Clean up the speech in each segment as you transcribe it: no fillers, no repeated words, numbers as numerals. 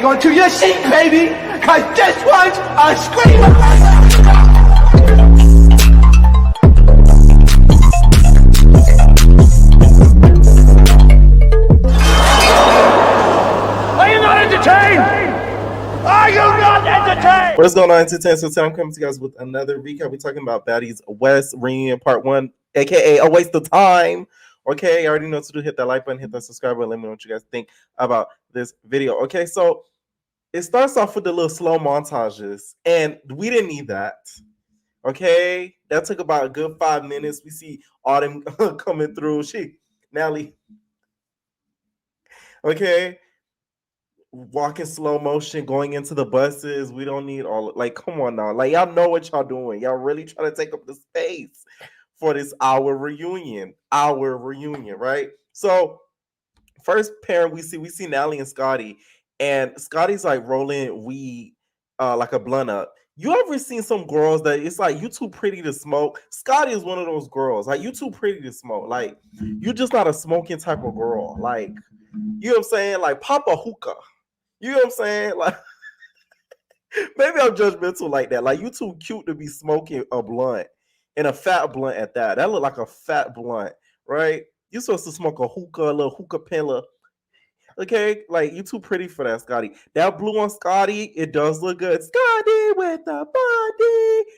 hang on to your seat, baby, cause this one's a screamer. Are you not entertained? Are you not entertained? What's going on, entertainment? So today I'm coming to you guys with another recap. We're talking about Baddies West reunion part 1, aka a waste of time. Okay, you already know what to do. Hit that like button, hit that subscribe button. Let me know what you guys think about this video. Okay, so it starts off with the little slow montages, and we didn't need that. Okay, that took about a good 5 minutes. We see Autumn coming through. Nelly. Okay, walking slow motion, going into the buses. We don't need all like, come on now. Like, y'all know what y'all doing. Y'all really trying to take up the space for this our reunion, right? So first pair we see Nelly and Scotty, and Scotty's like rolling weed, like a blunt up. You ever seen some girls that it's like you too pretty to smoke? Scotty is one of those girls. Like, you too pretty to smoke. Like, you just not a smoking type of girl. Like, you know what I'm saying? Like, pop a hookah. You know what I'm saying? Like, maybe I'm judgmental like that. Like, you too cute to be smoking a blunt, and a fat blunt at that. That look like a fat blunt, right? You're supposed to smoke a hookah, a little hookah pillar. Okay, like, you too pretty for that, Scotty. That blue on Scotty, it does look good. Scotty with the body.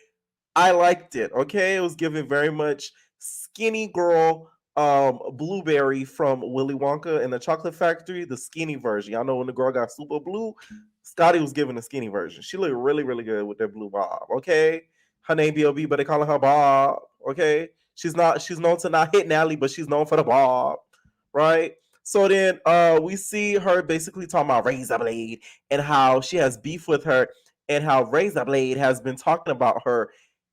I liked it. Okay, it was giving very much skinny girl, blueberry from Willy Wonka and the Chocolate Factory, the skinny version. Y'all know when the girl got super blue, Scotty was giving the skinny version. She looked really, really good with that blue bob. Okay, her name B.O.B., but they calling her Bob. Okay, she's known to not hit Natalie, but she's known for the bob, right? So then we see her basically talking about Razor Blade and how she has beef with her, and how Razor Blade has been talking about her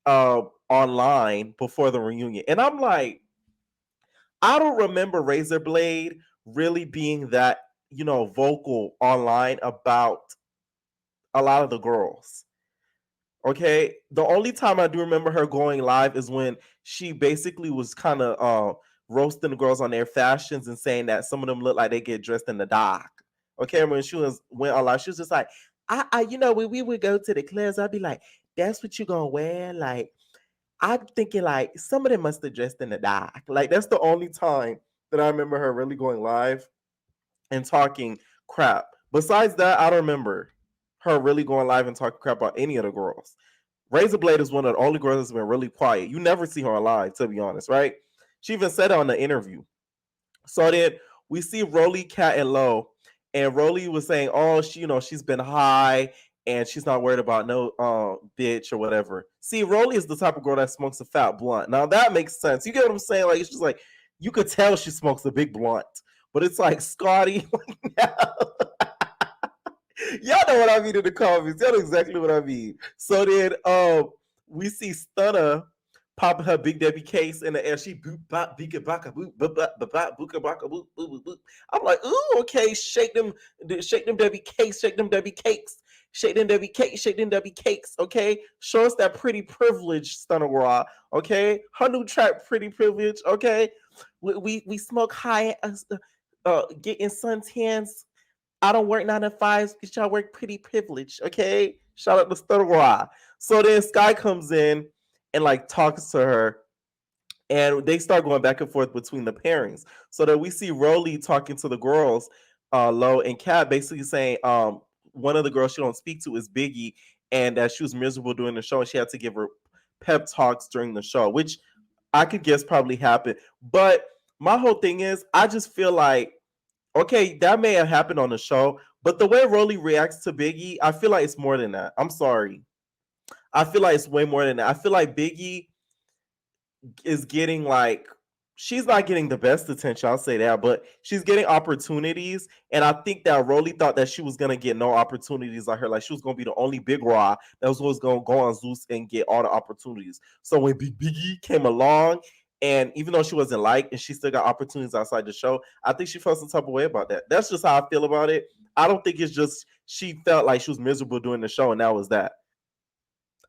online before the reunion. And I'm like, I don't remember Razor Blade really being that, vocal online about a lot of the girls. Okay, the only time I do remember her going live is when she basically was kind of roasting the girls on their fashions and saying that some of them look like they get dressed in the dark. Okay, when she went on live, she was just like, when we would go to the clubs, I'd be like, that's what you gonna wear? Like, I'm thinking like some of them must have dressed in the dark. Like, that's the only time that I remember her really going live and talking crap. Besides that, I don't remember her really going live and talking crap about any of the girls. Razor Blade is one of the only girls that's been really quiet. You never see her live, to be honest, right? She even said it on the interview. So then we see roelly, Cat, and Low, and roelly was saying, "Oh, she's been high and she's not worried about no bitch or whatever." See, roelly is the type of girl that smokes a fat blunt. Now that makes sense. You get what I'm saying? Like, it's just like you could tell she smokes a big blunt, but it's like Scotty. Y'all know what I mean in the comments. Y'all know exactly what I mean. So then we see Stunna popping her Big Debbie case in the air. She boop bop beaka baka boop bop bop bop booka baka boop boop boop boop. I'm like, ooh, okay, shake them Debbie cakes, shake them Debbie cakes, shake them Debbie cakes, shake them Debbie cakes. Okay, show us that pretty privilege, Stunna Raw. Okay, her new track, Pretty Privilege. Okay, we smoke high, get in suntans. I don't work 9 to 5s because y'all work pretty privileged, okay? Shout out to Stunna. So then Sky comes in and like talks to her, and they start going back and forth between the pairings. So that we see roelly talking to the girls, Low and Cat, basically saying one of the girls she don't speak to is Biggie, and that she was miserable during the show and she had to give her pep talks during the show, which I could guess probably happened. But my whole thing is, I just feel like, okay, that may have happened on the show, but the way roelly reacts to Biggie, I feel like it's more than that. I'm sorry. I feel like it's way more than that. I feel like Biggie is getting like, she's not getting the best attention, I'll say that, but she's getting opportunities. And I think that roelly thought that she was gonna get no opportunities like her. Like, she was gonna be the only big raw that was gonna go on Zeus and get all the opportunities. So when Biggie came along, and even though she wasn't liked and she still got opportunities outside the show, I think she felt some type of way about that. That's just how I feel about it. I don't think it's just she felt like she was miserable doing the show and that was that.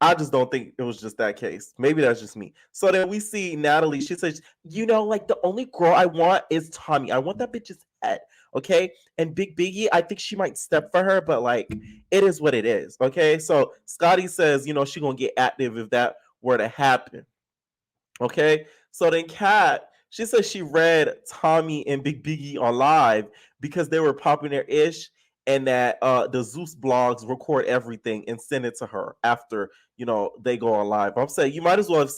I just don't think it was just that case. Maybe that's just me. So then we see Natalie. She says, like the only girl I want is Tommy. I want that bitch's head. Okay. And Big Biggie, I think she might step for her, but like it is what it is. Okay. So Scotty says, she gonna get active if that were to happen. Okay. So then Kat, she says she read Tommy and Big Biggie on live because they were popular ish, and that the Zeus blogs record everything and send it to her after they go on live. I'm saying you might as well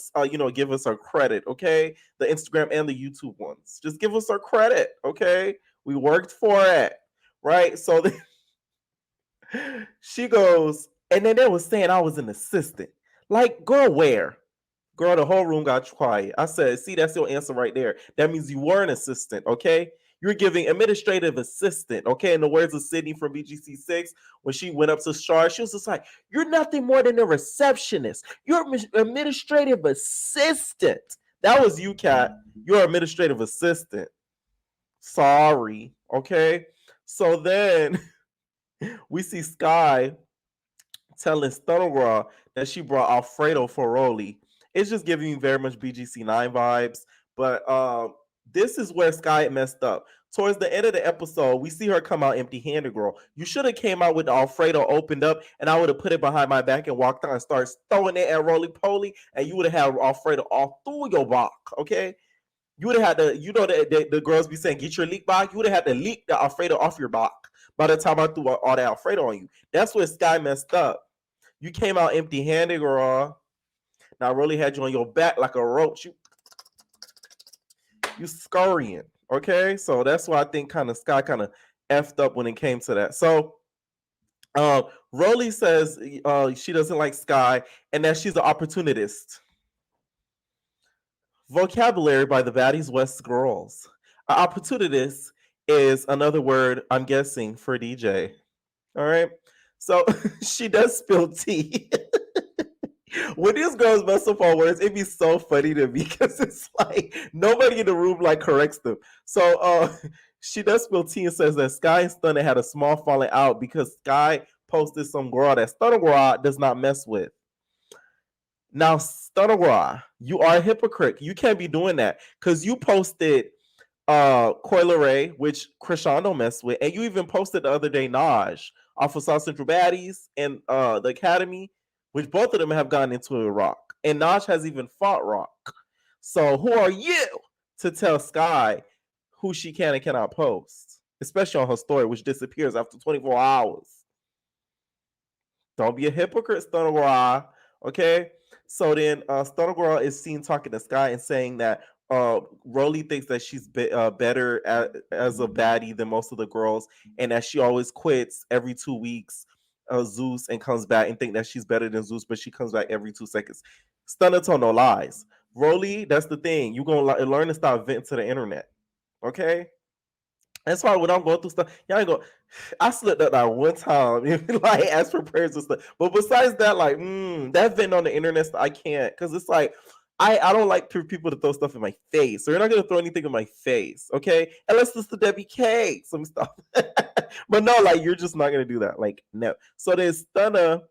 give us our credit, okay? The Instagram and the YouTube ones. Just give us our credit, okay? We worked for it, right? So she goes, and then they was saying I was an assistant. Like, girl, where? Girl, the whole room got quiet. I said, see, that's your answer right there. That means you were an assistant, okay? You're giving administrative assistant, okay? In the words of Sydney from BGC6, when she went up to Shar, she was just like, you're nothing more than a receptionist. You're administrative assistant. That was you, Kat. You're administrative assistant. Sorry, okay? So then we see Sky telling Stunna that she brought Alfredo for roelly. It's just giving me very much BGC9 vibes. But this is where Sky messed up. Towards the end of the episode, we see her come out empty-handed, girl. You should have came out with the Alfredo opened up, and I would have put it behind my back and walked out and started throwing it at roly poly, and you would have had Alfredo all through your back, okay? You would have had the girls be saying, get your leak back. You would have had to leak the Alfredo off your back by the time I threw all that Alfredo on you. That's where Sky messed up. You came out empty-handed, girl. Now I really had you on your back like a roach. You scurrying, okay? So that's why I think Sky kind of effed up when it came to that. So roelly says she doesn't like Sky and that she's an opportunist. Vocabulary by the Baddies West girls. An opportunist is another word, I'm guessing, for DJ. All right. So she does spill tea. When these girls mess up on words, it'd be so funny to me because it's like nobody in the room like corrects them. So she does spill tea and says that Sky and Stunna had a small falling out because Sky posted some girl that Stunna does not mess with. Now, Stunna, you are a hypocrite. You can't be doing that because you posted Coil Ray, which Krishan don't mess with, and you even posted the other day Naj off of South Central Baddies and the Academy, which both of them have gotten into a Rock, and Naj has even fought Rock. So who are you to tell Sky who she can and cannot post, especially on her story, which disappears after 24 hours? Don't be a hypocrite, Stunna. Okay. So then Stunna is seen talking to Sky and saying that roelly thinks that she's better as a baddie than most of the girls, and that she always quits every 2 weeks Zeus and comes back and think that she's better than Zeus, but she comes back every 2 seconds. Stunna told no lies. roelly, that's the thing. You're going to learn to stop venting to the internet. Okay? That's why when I'm going through stuff, y'all ain't go. I slipped up that one time, like ask for prayers and stuff. But besides that, like that venting on the internet, I can't, because it's like I don't like people to throw stuff in my face. So you're not gonna throw anything in my face, okay? Unless it's the Debbie K, some stuff. But no, like you're just not gonna do that. Like no. So there's Stunna.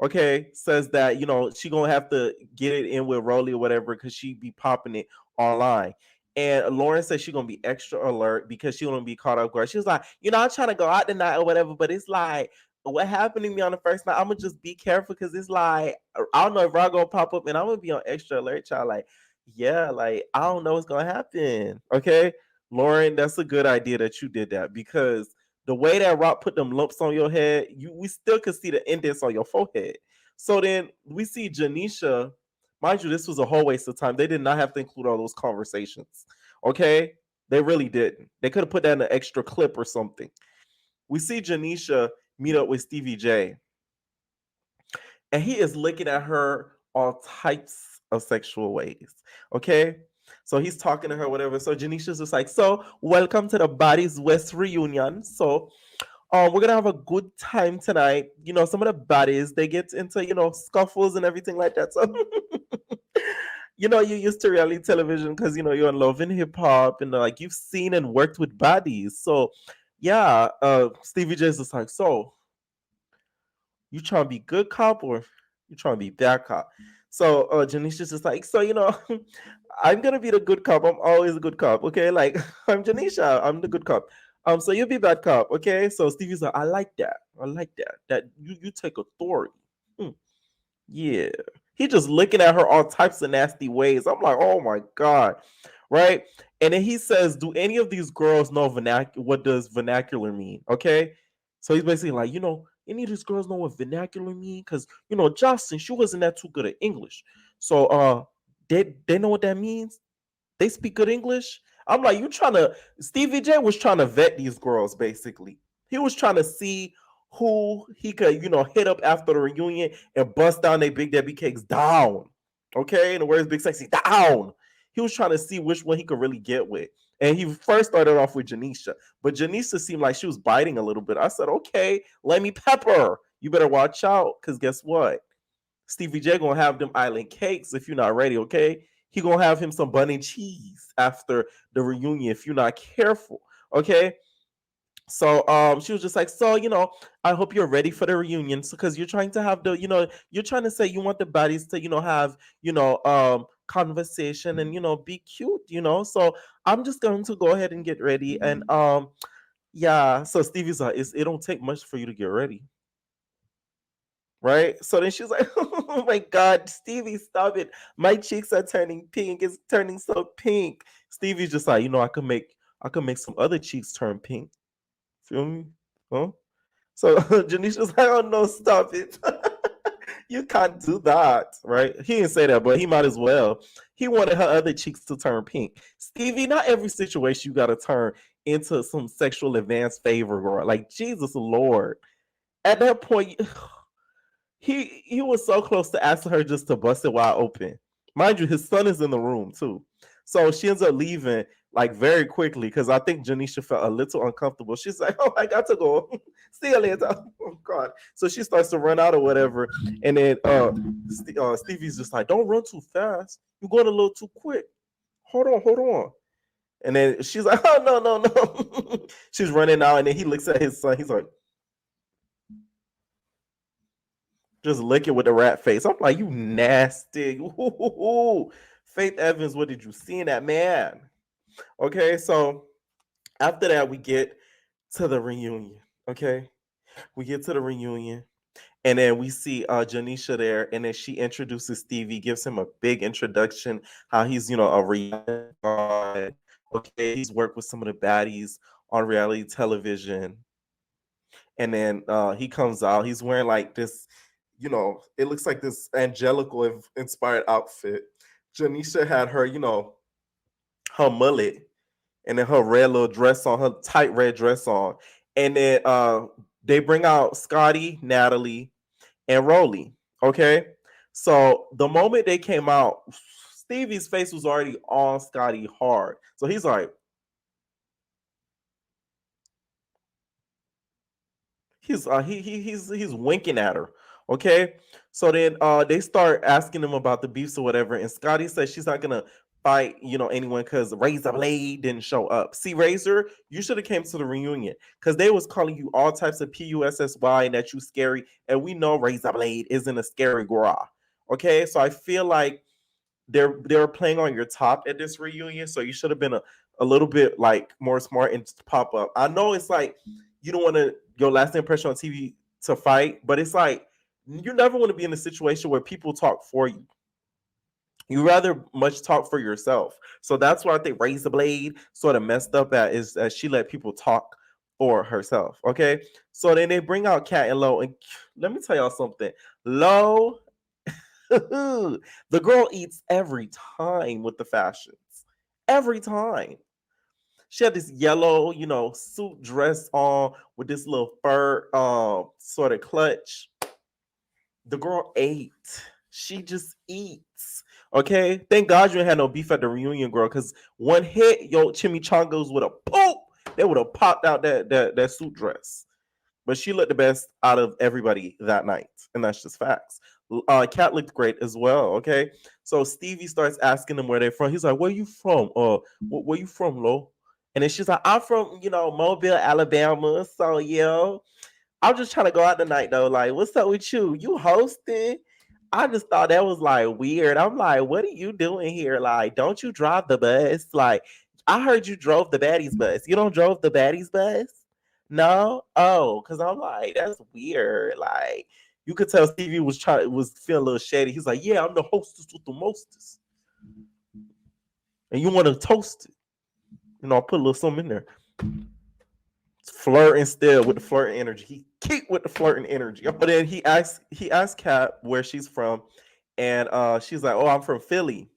Okay, says that she gonna have to get it in with roelly or whatever because she be popping it online. And Lauren says she's gonna be extra alert because she gonna be caught up guard. She was like, I'm trying to go out tonight or whatever, but it's like what happened to me on the first night. I'm gonna just be careful because it's like I don't know if I'm gonna pop up and I'm gonna be on extra alert, child. Like, yeah, like I don't know what's gonna happen. Okay, Lauren, that's a good idea that you did that because the way that Rock put them lumps on your head, we still could see the indents on your forehead. So then we see Janisha. Mind you, this was a whole waste of time. They did not have to include all those conversations. Okay? They really didn't. They could have put that in an extra clip or something. We see Janisha meet up with Stevie J. And he is looking at her all types of sexual ways. Okay? So he's talking to her, whatever. So Janisha's just like, so welcome to the Baddies West reunion. So we're gonna have a good time tonight. Some of the baddies, they get into, scuffles and everything like that. So you used to reality television because you're in love and hip hop and like you've seen and worked with baddies. So yeah, Stevie J is just like, so you trying to be good cop or You trying to be bad cop. So Janisha's just like, so I'm gonna be the good cop. I'm always a good cop. Okay, like I'm Janisha. I'm the good cop. So you be bad cop. Okay. So Stevie's like, I like that. I like that. That you take authority. Hmm. Yeah. He just looking at her all types of nasty ways. I'm like, oh my God. Right? And then he says, do any of these girls know what does vernacular mean? Okay. So he's basically like, any of these girls know what vernacular mean? Because Justin, she wasn't that too good at English. So they know what that means? They speak good English. I'm like, Stevie J was trying to vet these girls, basically. He was trying to see who he could, hit up after the reunion and bust down their Big Debbie cakes down. Okay? And the words Big Sexy down. He was trying to see which one he could really get with. And he first started off with Janisha. But Janisha seemed like she was biting a little bit. I said, okay, let me pepper. You better watch out, because guess what? Stevie J gonna have them island cakes if you're not ready, okay? He gonna have him some bun and cheese after the reunion if you're not careful, okay? So she was just like, so I hope you're ready for the reunion, because you're trying to have you're trying to say you want the baddies to have conversation and be cute, so I'm just going to go ahead and get ready. And yeah, so Stevie's like, it don't take much for you to get ready. Right? So then she's like, oh my God, Stevie, stop it. My cheeks are turning pink. It's turning so pink. Stevie's just like, I could make some other cheeks turn pink. Feel me? Huh? So Janisha's like, oh no, stop it. You can't do that. Right? He didn't say that, but he might as well. He wanted her other cheeks to turn pink. Stevie, not every situation you gotta turn into some sexual advanced favor, girl. Like, Jesus Lord. At that point, he was so close to asking her just to bust it wide open. Mind you, his son is in the room too. So she ends up leaving like very quickly, because I think Janisha felt a little uncomfortable. She's like, oh, I got to go. See you later. Oh God. So she starts to run out or whatever. And then Stevie's just like, don't run too fast. You're going a little too quick. Hold on, hold on. And then she's like, oh no, no, no. She's running out, and then he looks at his son. He's like, just licking with the rat face. I'm like, you nasty. Ooh. Faith Evans, what did you see in that man? Okay, so after that, we get to the reunion. Okay, we get to the reunion, and then we see Janisha there, and then she introduces Stevie, gives him a big introduction, how he's a reality god. Okay, he's worked with some of the baddies on reality television. And then he comes out. He's wearing like this, it looks like this angelical inspired outfit. Janisha had her, her mullet, and then her red little dress on, her tight red dress on. And then they bring out Scotty, Natalie, and Roelly. Okay. So the moment they came out, Stevie's face was already on Scotty hard. So he's like, he's winking at her. Okay. So then they start asking him about the beefs or whatever, and Scotty says she's not gonna fight anyone because Razor Blade didn't show up. See, Razor, you should have came to the reunion, because they was calling you all types of PUSSY and that you scary, and we know Razor Blade isn't a scary girl. Okay, so I feel like they're playing on your top at this reunion, so you should have been a little bit like more smart and pop up. I know it's like you don't want to your last impression on TV to fight, but it's like you never want to be in a situation where people talk for you. You rather much talk for yourself. So that's why I think Razor Blade sort of messed up at, is that she let people talk for herself. Okay. So then they bring out Cat and Lo, and let me tell y'all something. Lo, the girl eats every time with the fashions. Every time. She had this yellow, suit dress on with this little fur sort of clutch. The girl ate. She just eats. Okay. Thank God you ain't had no beef at the reunion, girl. Because one hit, yo, chimichangas would have poop. They would have popped out that suit dress. But she looked the best out of everybody that night, and that's just facts. Cat looked great as well. Okay, so Stevie starts asking them where they're from. He's like, "Where you from? Where you from, Lo?" And then she's like, "I'm from, Mobile, Alabama. So yeah, I'm just trying to go out tonight though. Like, what's up with you? You hosting?" I just thought that was like weird. I'm like, what are you doing here? Like, don't you drive the bus? Like, I heard you drove the Baddies bus. You don't drove the Baddies bus? No? Oh, because I'm like, that's weird. Like, you could tell Stevie was feeling a little shady. He's like, yeah, I'm the hostess with the mostest. And you want to toast it. I'll put a little something in there. Flirting still with the flirting energy. He keep with the flirting energy. But then he asked Kat where she's from, and she's like, "Oh, I'm from Philly."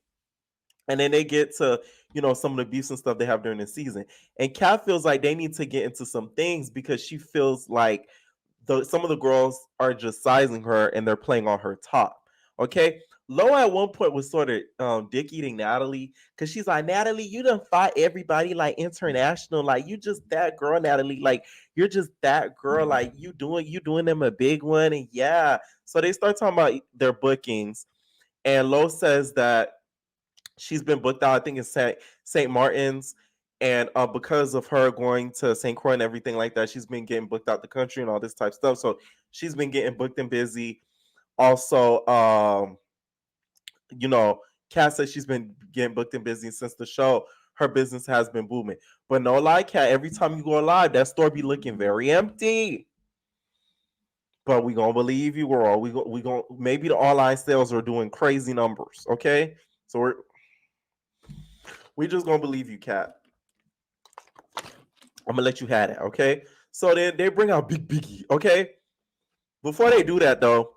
And then they get to some of the abuse and stuff they have during the season, and Kat feels like they need to get into some things because she feels like some of the girls are just sizing her and they're playing on her top. Okay. Lo at one point was sort of dick eating Natalie because she's like, Natalie, you done fought everybody like international. Like you just that girl, Natalie. Like you're just that girl. Like you doing them a big one. And yeah. So they start talking about their bookings. And Lo says that she's been booked out, I think it's St. Martin's. And because of her going to St. Croix and everything like that, she's been getting booked out the country and all this type of stuff. So she's been getting booked and busy. Also, Kat says she's been getting booked and busy since the show. Her business has been booming. But no lie, Kat, every time you go live, that store be looking very empty. But we gonna believe you, girl. We gonna maybe the online sales are doing crazy numbers. Okay, so we just gonna believe you, Kat. I'm gonna let you have it, okay? So then they bring out Big Biggie, okay? Before they do that though,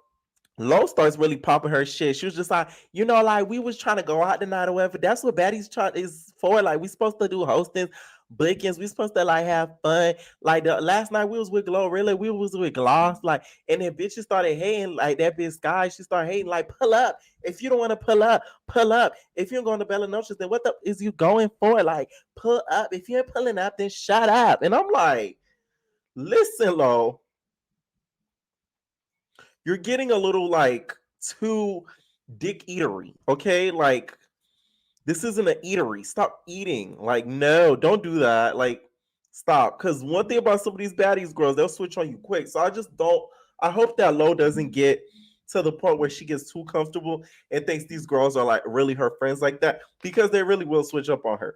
Lo starts really popping her shit. She was just like, like we was trying to go out tonight or whatever. That's what Baddies is for. Like we supposed to do hosting, bookings. We supposed to like have fun. Like the last night we was with Glow, really. We was with Gloss, like, and then bitches started hating like that bitch Sky. She started hating like, pull up. If you don't want to pull up, pull up. If you're going to Bella Noches, then what the is you going for? Like, pull up. If you're pulling up, then shut up. And I'm like, listen, Lo, you're getting a little like too dick eatery, okay? Like this isn't an eatery. Stop eating. Like no, don't do that. Like stop. Because one thing about some of these baddies girls, they'll switch on you quick. So I just don't. I hope that Lo doesn't get to the point where she gets too comfortable and thinks these girls are like really her friends like that because they really will switch up on her.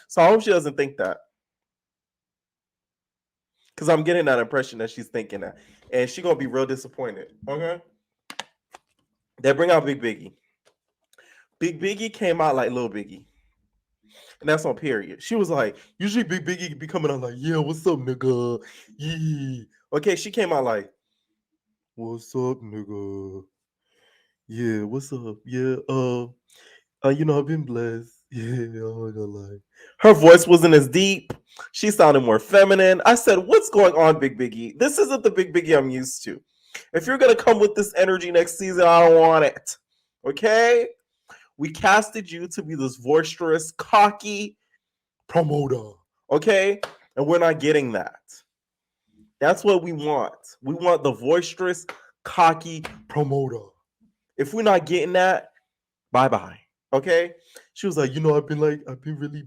So I hope she doesn't think that. Because I'm getting that impression that she's thinking that. And she's going to be real disappointed. Okay? They bring out Big Biggie. Big Biggie came out like Little Biggie. And that's on period. She was like, usually Big Biggie be coming out like, yeah, what's up, nigga? Yeah. Okay, she came out like, what's up, nigga? Yeah, what's up? Yeah, I've been blessed. Yeah, I'm not gonna lie. Her voice wasn't as deep. She sounded more feminine. I said, what's going on, Big Biggie? This isn't the Big Biggie I'm used to. If you're gonna come with this energy next season, I don't want it. Okay? We casted you to be this boisterous, cocky promoter. Okay? And we're not getting that. That's what we want. We want the boisterous, cocky promoter. If we're not getting that, bye-bye. Okay? She was like, I've been really,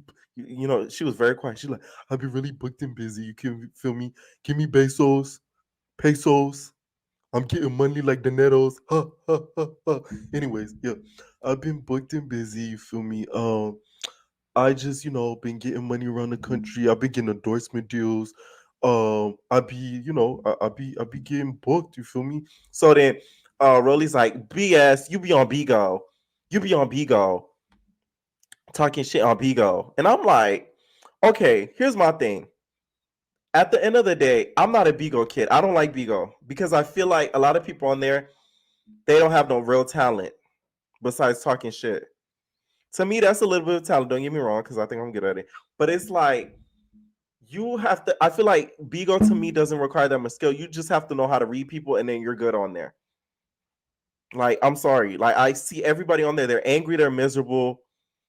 she was very quiet. She's like, I've been really booked and busy. You can feel me? Give me pesos. I'm getting money like the netos. Ha, ha, ha, ha. Anyways, yeah, I've been booked and busy. You feel me? I just, been getting money around the country. I've been getting endorsement deals. I be getting booked. You feel me? So then, Rolly's like, BS. You be on Bigo. You be on Bigo, talking shit on Bigo, and I'm like, okay. Here's my thing. At the end of the day, I'm not a Bigo kid. I don't like Bigo because I feel like a lot of people on there, they don't have no real talent besides talking shit. To me, that's a little bit of talent. Don't get me wrong, because I think I'm good at it. But it's like you have to. I feel like Bigo to me doesn't require that much skill. You just have to know how to read people, and then you're good on there. Like I'm sorry, like I see everybody on there. They're angry. They're miserable.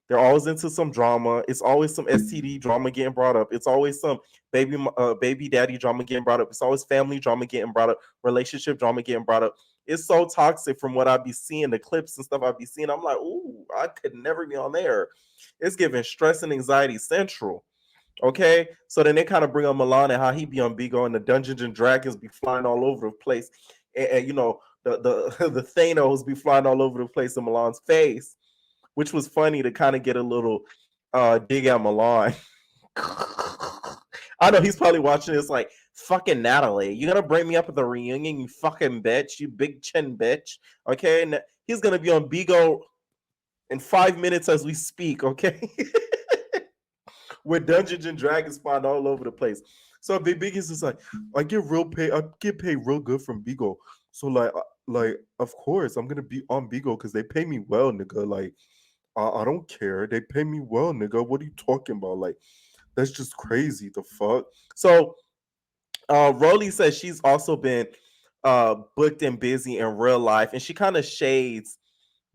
They're always into some drama. It's always some STD drama getting brought up. It's always some baby daddy drama getting brought up. It's always family drama getting brought up. Relationship drama getting brought up. It's so toxic from what I be seeing, the clips and stuff I be seeing. I'm like, ooh, I could never be on there. It's giving stress and anxiety central. Okay, so then they kind of bring up Milan and how he be on Bigo and the Dungeons and Dragons be flying all over the place, and the Thanos be flying all over the place in Milan's face, which was funny to kind of get a little dig at Milan. I know he's probably watching this like, fucking Natalie, you gonna bring me up at the reunion, you fucking bitch, you big chin bitch. Okay, and he's gonna be on Bigo in 5 minutes as we speak. Okay. With Dungeons and Dragons spawned all over the place. So Big Biggie's just like, I get paid real good from Bigo. So like of course I'm gonna be on Bigo because they pay me well, nigga. Like I don't care. They pay me well, nigga. What are you talking about? Like that's just crazy. The fuck. So Roly says she's also been booked and busy in real life, and she kind of shades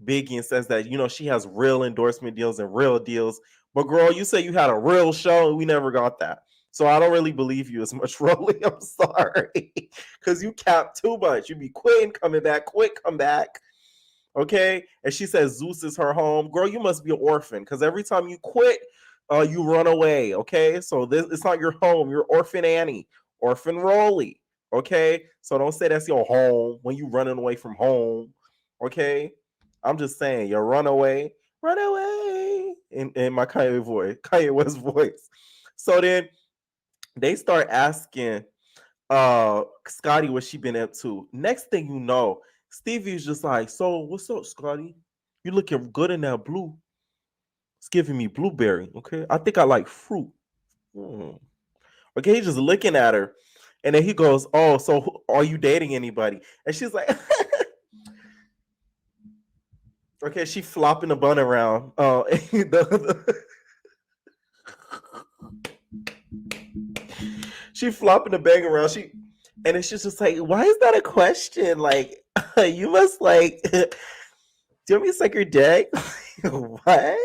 Biggie and says that, you know, she has real endorsement deals and real deals. But girl, you say you had a real show and we never got that. So I don't really believe you as much, Rolly. I'm sorry. Because you cap too much. You be quitting, coming back, quit, come back. Okay? And she says Zeus is her home. Girl, you must be an orphan. Because every time you quit, you run away. Okay? So this it's not your home. You're Orphan Annie. Orphan Rolly. Okay? So don't say that's your home when you running away from home. Okay? I'm just saying, you run away in my Kanye West voice. So then they start asking Scotty what she been up to. Next thing you know, Stevie's just like, so what's up, Scotty? You looking good in that blue. It's giving me blueberry. Okay, I think I like fruit. Okay, he's just looking at her, and then he goes, oh, so are you dating anybody? And she's like, okay, she flopping the bun around. She flopping the bang around. And it's just like, why is that a question? Like, you must like, do you want me to suck your dick? What?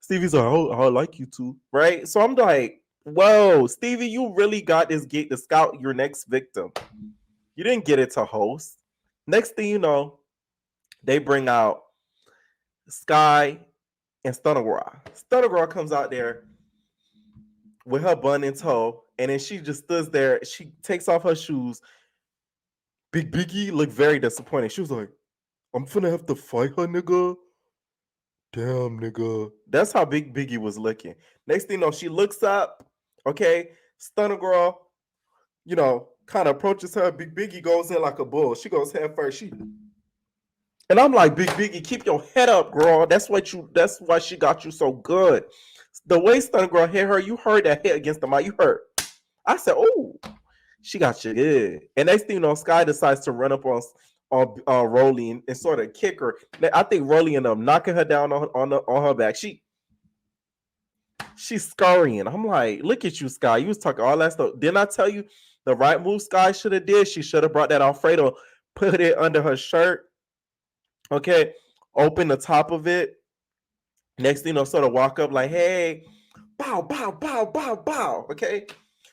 Stevie's like, oh, I like you too, right? So I'm like, whoa, Stevie, you really got this gig to scout your next victim. You didn't get it to host. Next thing you know, they bring out Sky and Stunna. Stunna comes out there with her bun in tow, and then she just stood there. She takes off her shoes. Biggie looked very disappointed. She was like, I'm finna have to fight her, nigga. Damn, nigga. That's how Biggie was looking. Next thing you know, she looks up, okay, Stunna, you know, kind of approaches her. Biggie goes in like a bull. She goes head first. And I'm like, Biggie, keep your head up, girl. That's why she got you so good. The way Stunna hit her, you heard that hit against the mic. You heard. I said, oh, she got you good. And next thing you know, Sky decides to run up on Roly and sort of kick her. I think Roly ended up knocking her down on her back. She's scurrying. I'm like, look at you, Sky. You was talking all that stuff. Didn't I tell you the right move Sky should have did? She should have brought that Alfredo, put it under her shirt. Okay, open the top of it. Next thing you know, sort of walk up like, hey, bow, bow, bow, bow, bow. Okay,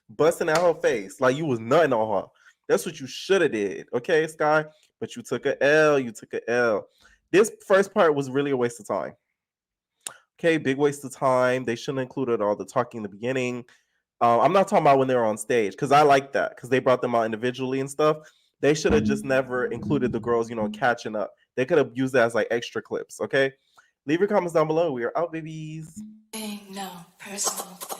busting out her face like you was nutting on her. That's what you should have did. Okay, Sky, but you took a L. You took a L. This first part was really a waste of time. Okay, big waste of time. They shouldn't have included all the talking in the beginning. I'm not talking about when they were on stage because I like that because they brought them out individually and stuff. They should have just never included the girls, you know, catching up. They could have used that as like extra clips. Okay, leave your comments down below. We are out, babies. No personal thing.